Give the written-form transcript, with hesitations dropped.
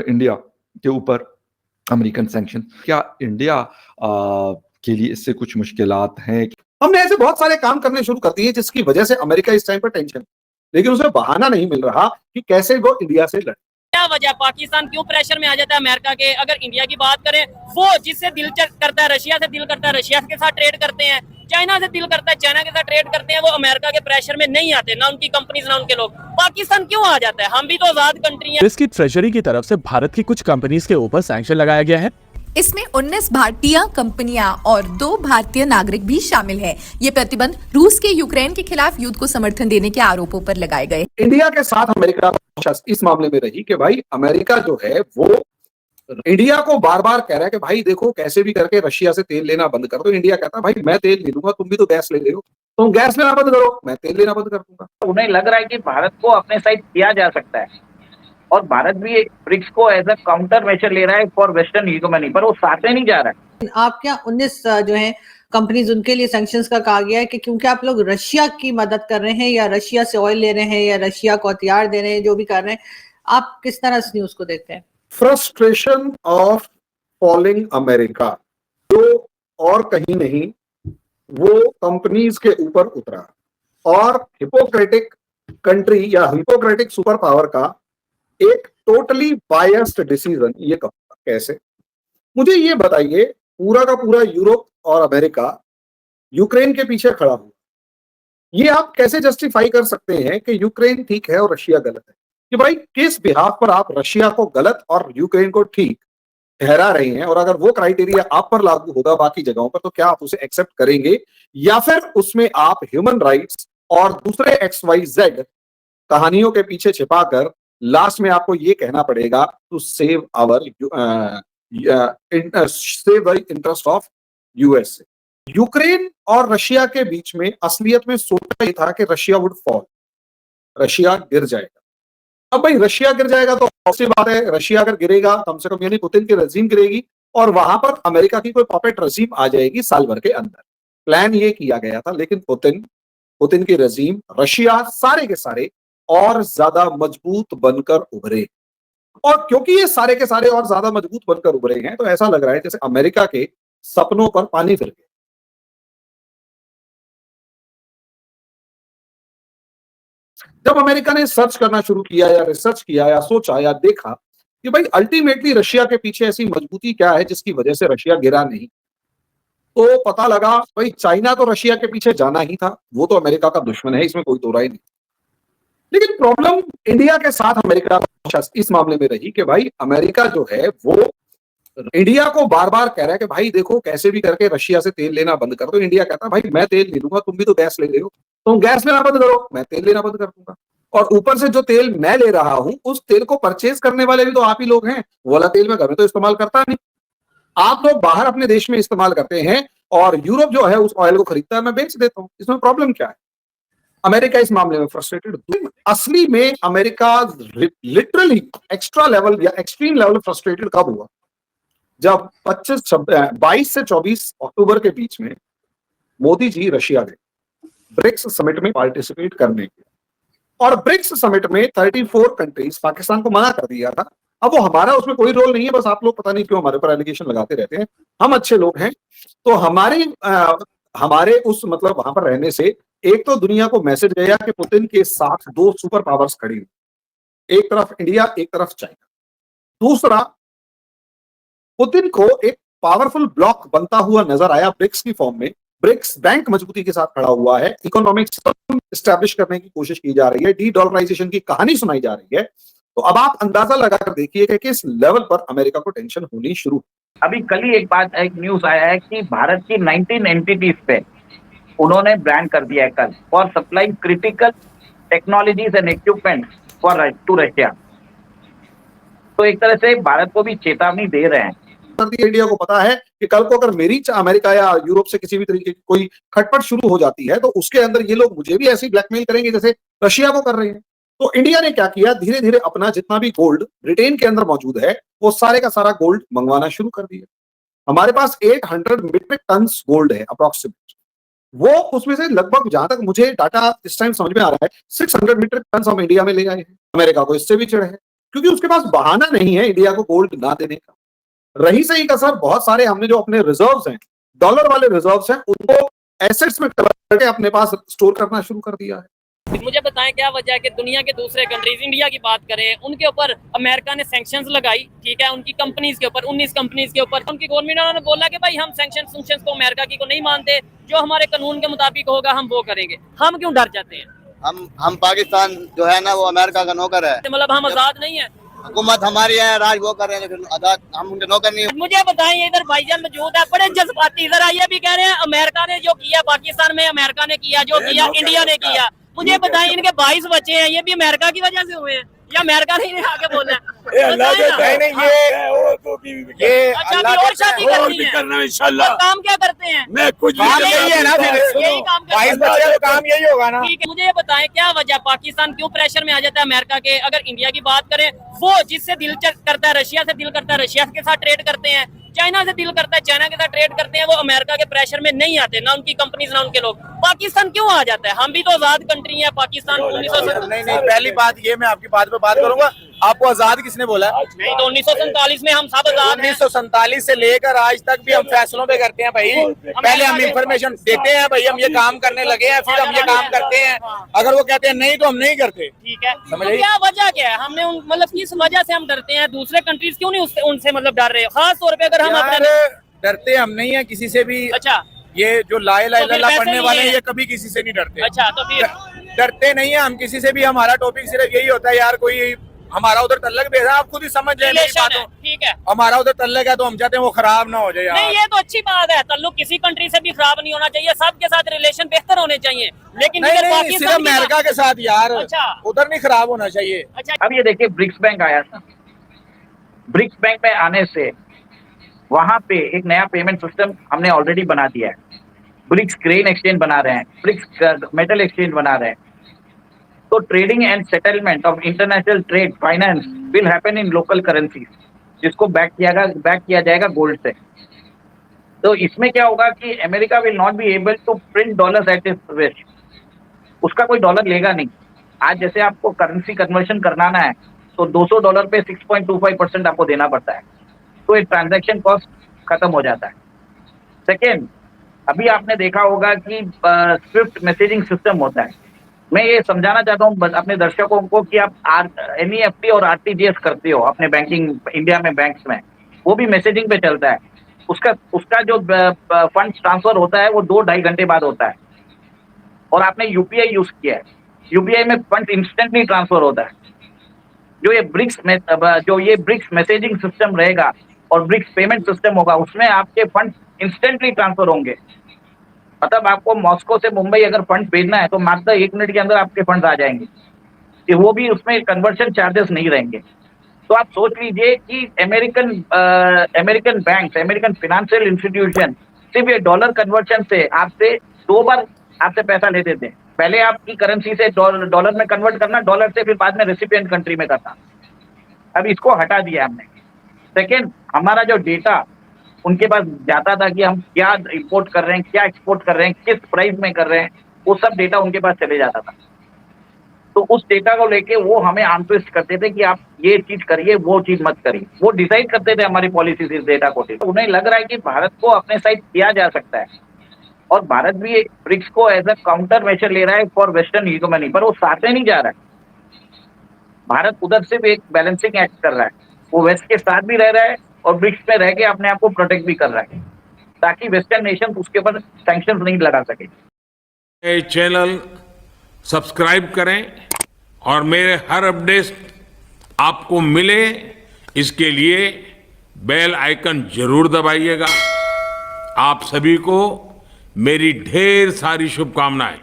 India के ऊपर American sanction, क्या इंडिया के लिए इससे कुछ मुश्किलात हैं? हमने ऐसे बहुत सारे काम करने शुरू कर दिए जिसकी वजह से अमेरिका इस टाइम पर टेंशन, लेकिन उसे बहाना नहीं मिल रहा कि कैसे वो इंडिया से लड़े। क्या वजह पाकिस्तान क्यों प्रेशर में आ जाता है अमेरिका के? अगर इंडिया की बात करें, वो जिससे दिल करता है रशिया से दिल करता है, रशिया के साथ ट्रेड करते हैं, चाइना से दिल करता है, चाइना के साथ ट्रेड करते हैं, वो अमेरिका के प्रेशर में नहीं आते, ना उनकी कंपनीज ना उनके लोग। पाकिस्तान क्यों आ जाता है? हम भी तो आजाद कंट्री है। इसकी ट्रेजरी की तरफ से भारत की कुछ कंपनीज के ऊपर सैंक्शन लगाया गया है। इसमें 19 भारतीय कंपनियां और 2 भारतीय नागरिक भी शामिल हैं। ये प्रतिबंध रूस के यूक्रेन के खिलाफ युद्ध को समर्थन देने के आरोपों पर लगाए गए। इंडिया के साथ अमेरिका इस मामले में रही कि भाई अमेरिका जो है वो इंडिया को बार बार कह रहा है कि भाई देखो कैसे भी करके रशिया से तेल लेना बंद कर दो। इंडिया कहता है भाई मैं तेल ले लूंगा, तुम भी तो गैस ले हो, तुम गैस लेना बंद करो, मैं तेल लेना बंद कर दूंगा। उन्हें लग रहा है कि भारत को अपने साइड किया जा सकता है और भारत भी एक ब्रिक्स को एज अ काउंटर मेजर ले रहा है फॉर वेस्टर्न हीगोमनी, पर वो साथ में नहीं जा रहा है। आप क्या 19 जो है कंपनीज उनके लिए सैंक्शंस का कहा गया है कि क्योंकि आप लोग रशिया की मदद कर रहे हैं या रशिया से ऑयल ले रहे हैं या रशिया को हथियार दे रहे हैं, जो भी कर रहे हैं, आप किस तरह इस न्यूज को देखते हैं? फ्रस्ट्रेशन ऑफ फॉलिंग अमेरिका जो और कहीं नहीं, वो कंपनीज के ऊपर उतरा और हिपोक्रेटिक कंट्री या हिपोक्रेटिक सुपर पावर का एक टोटली बायस्ड डिसीजन। ये कहूंगा कैसे, मुझे ये बताइए, पूरा का पूरा यूरोप और अमेरिका यूक्रेन के पीछे खड़ा हुआ, ये आप कैसे जस्टिफाई कर सकते हैं कि यूक्रेन ठीक है और रशिया गलत है? कि भाई किस बिहाफ पर आप रशिया को गलत और यूक्रेन को ठीक ठहरा रहे हैं? और अगर वो क्राइटेरिया आप पर लागू होगा बाकी जगहों पर, तो क्या आप उसे एक्सेप्ट करेंगे या फिर उसमें आप ह्यूमन राइट्स और दूसरे XYZ कहानियों के पीछे छिपाकर लास्ट में आपको ये कहना पड़ेगा to save the interest of USA? Ukraine और रशिया के बीच में असलियत में सोचा ही था कि रशिया वुड फॉल, रशिया गिर जाएगा। अब भाई रशिया गिर जाएगा तो ऑब्वियसली बात है, रशिया अगर गिरेगा कम से कम यानी पुतिन की रजीम गिरेगी और वहां पर अमेरिका की कोई पपेट रजीम आ जाएगी साल भर के अंदर। प्लान ये किया गया था, लेकिन पुतिन की रजीम, रशिया, सारे के सारे और ज्यादा मजबूत बनकर उभरे। और क्योंकि ये सारे के सारे और ज्यादा मजबूत बनकर उभरे हैं, तो ऐसा लग रहा है जैसे अमेरिका के सपनों पर पानी फिर गया। जब अमेरिका ने सर्च करना शुरू किया या रिसर्च किया या सोचा या देखा कि भाई अल्टीमेटली रशिया के पीछे ऐसी मजबूती क्या है जिसकी वजह से रशिया गिरा नहीं, तो पता लगा भाई चाइना तो रशिया के पीछे जाना ही था, वो तो अमेरिका का दुश्मन है, इसमें कोई दो राय नहीं। लेकिन प्रॉब्लम इंडिया के साथ अमेरिका इस मामले में रही कि भाई अमेरिका जो है वो इंडिया को बार बार कह रहा है कि भाई देखो कैसे भी करके रशिया से तेल लेना बंद कर दो। इंडिया कहता है भाई मैं तेल ले लूंगा, तुम भी तो गैस ले हो, तुम गैस लेना बंद करो, मैं तेल लेना बंद कर दूंगा। और ऊपर से जो तेल मैं ले रहा हूं उस तेल को परचेज करने वाले भी तो आप ही लोग हैं। वो वाला तेल मैं घर में तो इस्तेमाल करता नहीं, आप लोग बाहर अपने देश में इस्तेमाल करते हैं और यूरोप जो है उस ऑयल को खरीदता है, मैं बेच देता हूं। इसमें प्रॉब्लम क्या है? अमेरिका इस मामले में फ्रस्ट्रेटेड। असली में अमेरिका लिटरली एक्स्ट्रा लेवल या एक्सट्रीम लेवल फ्रस्ट्रेटेड कब हुआ? जब 22 से 24 अक्टूबर के बीच में मोदी जी रशिया गए ब्रिक्स समिट में पार्टिसिपेट करने के, और ब्रिक्स समिट में 34 कंट्रीज, पाकिस्तान को मना कर दिया था। अब वो हमारा उसमें कोई रोल नहीं है, बस आप लोग पता नहीं क्यों हमारे पर एलिगेशन लगाते रहते हैं। हम अच्छे लोग हैं, तो हमारे उस मतलब वहां पर रहने से एक तो दुनिया को मैसेज गया कि पुतिन के साथ 2 सुपर पावर्स खड़ी, एक तरफ इंडिया एक तरफ चाइना। दूसरा, पुतिन को एक पावरफुल ब्लॉक बनता हुआ नजर आया ब्रिक्स की फॉर्म में। ब्रिक्स बैंक मजबूती के साथ खड़ा हुआ है, इकोनॉमिक सिस्टम एस्टैब्लिश करने की कोशिश की जा रही है, डी डॉलराइजेशन की कहानी सुनाई जा रही है। तो अब आप अंदाजा लगाकर देखिए कि किस लेवल पर अमेरिका को टेंशन होनी शुरू। अभी कल ही एक न्यूज आया है कि भारत की 19 एंटिटीज पे उन्होंने बैन कर दिया है कल for supplying critical technologies and equipment for to Russia. तो एक तरह से भारत को भी चेतावनी दे रहे हैं। इंडिया को पता है कि कल को अगर मेरी अमेरिका या यूरोप से किसी भी तरीके की कोई खटपट शुरू हो जाती है तो उसके अंदर ये लोग मुझे भी ऐसी ब्लैकमेल करेंगे जैसे रशिया को कर रहे हैं। तो इंडिया ने क्या किया, धीरे धीरे अपना जितना भी गोल्ड ब्रिटेन के अंदर मौजूद है वो सारे का सारा गोल्ड मंगवाना शुरू कर दिया। हमारे पास 800 मीट्रिक टन गोल्ड है अप्रोक्सीमेट। वो उसमें से लगभग, जहां तक मुझे डाटा इस टाइम समझ में आ रहा है, 600 मीट्रिक टन हम इंडिया में ले आए हैं। अमेरिका को इससे भी चिढ़ है क्योंकि उसके पास बहाना नहीं है इंडिया को गोल्ड ना देने का। रही सही का सर, बहुत सारे हमने जो अपने रिजर्व्स हैं, डॉलर वाले रिजर्व्स हैं, उनको एसेट्स में कन्वर्ट करके अपने पास स्टोर करना शुरू कर दिया है। मुझे बताएं क्या वजह है कि दुनिया के दूसरे कंट्रीज, इंडिया की बात करें, उनके ऊपर अमेरिका ने सैंक्शंस लगाई, ठीक है, उनकी कंपनीज के ऊपर, 19 कंपनीज के ऊपर। उनकी गवर्नमेंट ने बोला कि भाई हम सैंक्शंस को अमेरिका की को नहीं मानते, जो हमारे कानून के मुताबिक होगा हम वो करेंगे। हम क्यों डर जाते हैं? हम पाकिस्तान जो है ना वो अमेरिका का नौकर है, मतलब हम आजाद नहीं है, हुकूमत हमारी है, राज वो कर रहे हैं, लेकिन आजाद हम उनके नौकर नहीं है। मुझे बताएं, इधर भाईजान मौजूद है, बड़े जज्बाती, इधर ये भी कह रहे हैं अमेरिका ने जो किया पाकिस्तान में, अमेरिका ने किया जो किया इंडिया ने किया। मुझे बताएं, इनके 22 बच्चे हैं, ये भी अमेरिका की वजह से हुए हैं या अमेरिका ने आके बोला है? ये अच्छा, अभी और शादी करनी है, इंशाल्लाह। काम क्या करते हैं? मैं कुछ यही है ना, यही काम करते हैं। काम यही होगा ना। ठीक है, मुझे ये बताएं क्या वजह, पाकिस्तान क्यों प्रेशर में आ जाता है अमेरिका के? अगर इंडिया की बात करें, वो जिससे दिल करता है, रशिया से दिल करता है, रशिया के साथ ट्रेड करते हैं, चाइना से दिल करता है, चाइना के साथ ट्रेड करते हैं, वो अमेरिका के प्रेशर में नहीं आते, ना उनकी कंपनीज ना उनके लोग। पाकिस्तान क्यों आ जाता है? हम भी तो आजाद कंट्री है, पाकिस्तान 1947। नहीं, पहली बात ये, मैं आपकी बात पे बात करूंगा, आपको आजाद किसने बोला? नहीं तो 1947 में हम सब आजाद हैं। 1947 से लेकर आज तक भी हम फैसलों पे करते हैं भाई। पहले हम इंफॉर्मेशन देते हैं भाई, हम ये काम करने लगे हैं, फिर हम ये काम करते हैं। अगर वो कहते हैं नहीं तो हम नहीं करते। ठीक है, तो क्या वजह क्या है? हमने मतलब किस वजह से हम डरते हैं? दूसरे कंट्रीज क्यों नहीं उनसे मतलब डर रहे? खास तौर पे अगर हम अपने डरते हम नहीं है किसी से भी। अच्छा, ये जो ला इलाहा तो फिर इल्लल्लाह वैसे पढ़ने ही वाले हैं है। ये कभी किसी से नहीं डरते। अच्छा, तो फिर डरते नहीं है हम किसी से भी। हमारा टॉपिक सिर्फ यही होता है यार, कोई हमारा उधर तल्लक भेजा, आप खुद ही समझ जाए मेरी रिलेशन है, बातों। ठीक है। हमारा उधर तल्लक है तो हम चाहते हैं वो खराब ना हो जाए यार। नहीं, ये तो अच्छी बात है, ताल्लुक किसी कंट्री से भी खराब नहीं होना चाहिए, सबके साथ रिलेशन बेहतर होने चाहिए। लेकिन नहीं, इधर सिर्फ पाकिस्तान की अमेरिका के साथ यार, अच्छा। उधर नहीं खराब होना चाहिए। अच्छा, अब ये देखिए, ब्रिक्स बैंक आया था। ब्रिक्स बैंक में आने से वहां पे एक नया पेमेंट सिस्टम हमने ऑलरेडी बना दिया है। ब्रिक्स ग्रेन एक्सचेंज बना रहे हैं, ब्रिक्स मेटल एक्सचेंज बना रहे हैं। तो trading and settlement of international trade finance will happen in local currencies, जिसको बैक किया जाएगा गोल्ड से। तो इसमें क्या होगा कि America will not be able to print dollars at its wish. उसका कोई डॉलर लेगा नहीं। आज जैसे आपको करेंसी कन्वर्शन कराना है तो $200 पे 6.25% आपको देना पड़ता है, तो एक ट्रांजैक्शन कॉस्ट खत्म हो जाता है। सेकेंड, अभी आपने देखा होगा कि स्विफ्ट मैसेजिंग सिस्टम होता है। मैं ये समझाना चाहता हूँ अपने दर्शकों को कि आप NEFT और RTGS करते हो अपने बैंकिंग इंडिया में बैंक्स में, वो भी मैसेजिंग पे चलता है। उसका जो फंड ट्रांसफर होता है वो 2-2.5 घंटे बाद होता है। और आपने UPI यूज किया है, UPI में फंड इंस्टेंटली ट्रांसफर होता है। जो ये ब्रिक्स मैसेजिंग सिस्टम रहेगा और ब्रिक्स पेमेंट सिस्टम होगा, उसमें आपके फंड इंस्टेंटली ट्रांसफर होंगे। मतलब आपको मॉस्को से मुंबई अगर फंड भेजना है तो मात्र 1 मिनट के अंदर आपके फंड आ जाएंगे, कि वो भी उसमें कन्वर्शन चार्जेस नहीं रहेंगे। तो आप सोच लीजिए कि American bank, American financial institution सिर्फ ये डॉलर कन्वर्शन से आपसे 2 बार आपसे पैसा लेते थे। पहले आपकी करेंसी से डॉलर में कन्वर्ट करना, डॉलर से फिर बाद में रेसिपिएंट कंट्री में करना। अब इसको हटा दिया हमने। सेकेंड, हमारा जो डेटा उनके पास जाता था कि हम क्या इंपोर्ट कर रहे हैं, क्या एक्सपोर्ट कर रहे हैं, किस प्राइस में कर रहे हैं, वो सब डेटा उनके पास चले जाता था। तो उस डेटा को लेके वो हमें आर्म ट्विस्ट करते थे कि आप ये चीज करिए, वो चीज मत करिए। वो डिसाइड करते थे हमारी पॉलिसीज इस डेटा को। तो उन्हें लग रहा है कि भारत को अपने साइड किया जा सकता है, और भारत भी एक ब्रिक्स को एज अ काउंटर मेजर ले रहा है फॉर वेस्टर्न हीगोमनी, पर वो साथ में नहीं जा रहा है। भारत उधर से भी एक बैलेंसिंग एक्ट कर रहा है, वो वेस्ट के साथ भी रह रहा है और ब्रिक्स में रह के अपने आप को प्रोटेक्ट भी कर रहा है, ताकि वेस्टर्न नेशन उसके ऊपर सैंक्शंस नहीं लगा सके। ये चैनल सब्सक्राइब करें और मेरे हर अपडेट आपको मिले, इसके लिए बेल आइकन जरूर दबाइएगा। आप सभी को मेरी ढेर सारी शुभकामनाएं।